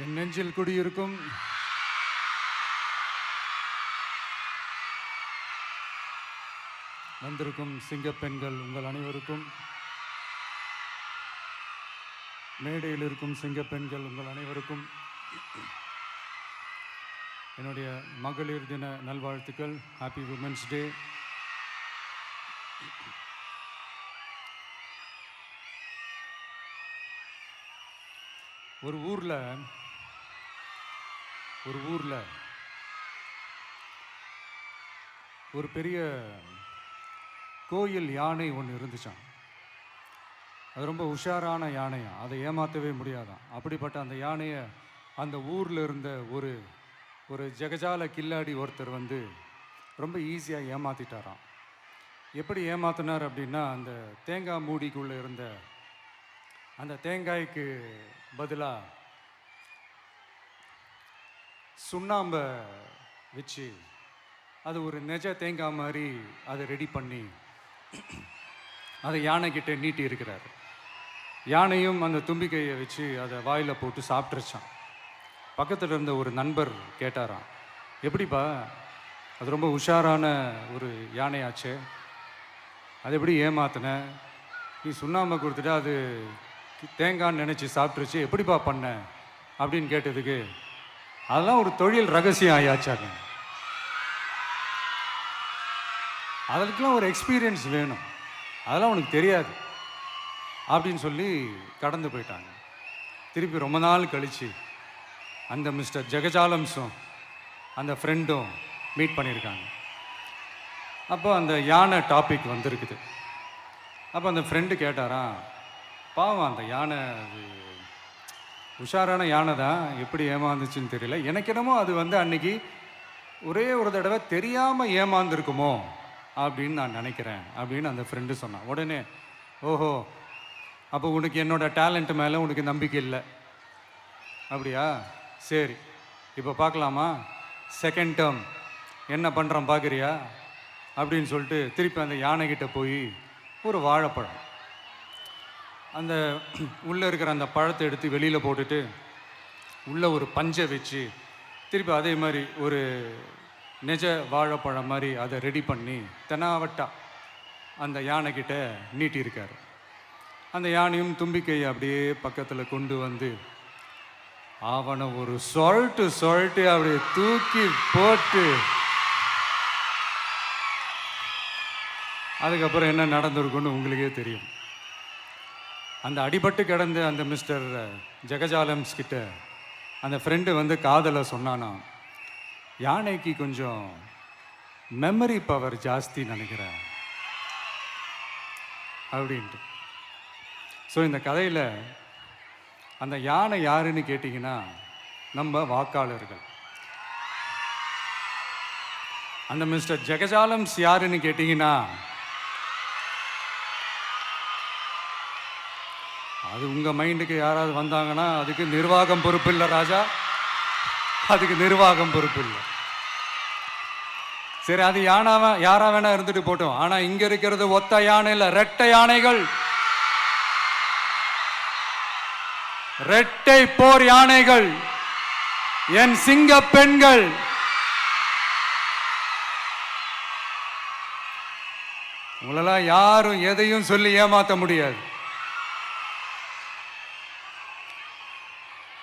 என் நெஞ்சில் குடியிருக்கும் வந்திருக்கும் சிங்கப்பெண்கள் உங்கள் அனைவருக்கும், மேடையில் இருக்கும் சிங்கப்பெண்கள் உங்கள் அனைவருக்கும் என்னுடைய மகளிர் தின நல்வாழ்த்துக்கள். Happy women's day. ஒரு ஊர்ல ஒரு பெரிய கோயில் யானை ஒன்று இருந்துச்சான். அது ரொம்ப உஷாரான யானையா, அதை ஏமாற்றவே முடியாதான். அப்படிப்பட்ட அந்த யானையை அந்த ஊரில் இருந்த ஒரு ஜெகஜால கில்லாடி ஒருத்தர் வந்து ரொம்ப ஈஸியாக ஏமாற்றிட்டாராம். எப்படி ஏமாத்தினார் அப்படின்னா, அந்த தேங்காய் மூடிக்குள்ளே இருந்த அந்த தேங்காய்க்கு பதிலாக சுண்ணாம்பை வச்சு அது ஒரு நெஜ தேங்காய் மாதிரி அதை ரெடி பண்ணி அதை யானைக்கிட்ட நீட்டி இருக்கிறார். யானையும் அந்த தும்பிக்கையை வச்சு அதை வாயில் போட்டு சாப்பிட்ருச்சான். பக்கத்தில் இருந்த ஒரு நண்பர் கேட்டாராம், எப்படிப்பா, அது ரொம்ப உஷாரான ஒரு யானையாச்சே, அது எப்படி ஏமாத்தின? நீ சுண்ணாம்பை கொடுத்துட்டா அது தேங்காய்ன்னு நினச்சி சாப்பிட்ருச்சு, எப்படிப்பா பண்ண அப்படின்னு கேட்டதுக்கு, அதெல்லாம் ஒரு தொழில் ரகசியம் ஆயாச்சாங்க, அதுக்கெல்லாம் ஒரு எக்ஸ்பீரியன்ஸ் வேணும், அதெல்லாம் உனக்கு தெரியாது அப்படின்னு சொல்லி கடந்து போயிட்டாங்க. திருப்பி ரொம்ப நாள் கழித்து அந்த மிஸ்டர் ஜெகஜாலம்ஸும் அந்த ஃப்ரெண்டும் மீட் பண்ணியிருக்காங்க. அப்போ அந்த யானை டாபிக் வந்திருக்குது. அப்போ அந்த ஃப்ரெண்டு கேட்டாராம், பாவம் அந்த யானை அது உஷாரான யானை தான், எப்படி ஏமாந்துச்சுன்னு தெரியல, எனக்கு என்னமோ அது வந்து அன்னைக்கு ஒரே ஒரு தடவை தெரியாமல் ஏமாந்துருக்குமோ அப்படின்னு நான் நினைக்கிறேன் அப்படின்னு அந்த ஃப்ரெண்டு சொன்னான். உடனே, ஓஹோ, அப்போ உனக்கு என்னோட டேலண்ட் மேலே உனக்கு நம்பிக்கை இல்லை அப்படியா, சரி இப்போ பார்க்கலாமா, செகண்ட் டேர்ம் என்ன பண்ணுறோம் பார்க்குறியா அப்படின்னு சொல்லிட்டு திருப்பி அந்த யானைக்கிட்ட போய் ஒரு வாழைப்பழம், அந்த உள்ளே இருக்கிற அந்த பழத்தை எடுத்து வெளியில் போட்டுட்டு உள்ளே ஒரு பஞ்சை வச்சு திருப்பி அதே மாதிரி ஒரு நெஜ வாழைப்பழம் மாதிரி அதை ரெடி பண்ணி தெனாவட்டா அந்த யானைக்கிட்ட நீட்டியிருக்காரு. அந்த யானையும் தும்பிக்கையை அப்படியே பக்கத்தில் கொண்டு வந்து அவனை ஒரு சொல்லிட்டு அப்படியே தூக்கி போட்டு, அதுக்கப்புறம் என்ன நடந்திருக்குன்னு உங்களுக்கே தெரியும். அந்த அடிபட்டு கிடந்த அந்த மிஸ்டர் ஜெகஜாலம்ஸ் கிட்ட அந்த ஃப்ரெண்டு வந்து காதலை சொன்னானா, யானைக்கு கொஞ்சம் மெமரி பவர் ஜாஸ்தி நினைக்கிறேன் அப்படின்ட்டு. ஸோ இந்த கதையில் அந்த யானை யாருன்னு கேட்டிங்கன்னா நம்ம வாக்காளர்கள். அந்த மிஸ்டர் ஜெகஜாலம்ஸ் யாருன்னு கேட்டிங்கன்னா அது உங்கள் மைண்டுக்கு யாராவது வந்தாங்கன்னா அதுக்கு நிர்வாகம் பொறுப்பு இல்லை ராஜா, அதுக்கு நிர்வாகம் பொறுப்பு இல்லை. சரி, அது யாரா வேணா இருந்துட்டு போட்டோம். ஆனால் இங்கே இருக்கிறது ஒத்த யானை இல்லை, ரெட்டை யானைகள், ரெட்டை போர் யானைகள், என் சிங்க பெண்கள். உங்களெல்லாம் யாரும் எதையும் சொல்லி ஏமாற்ற முடியாது.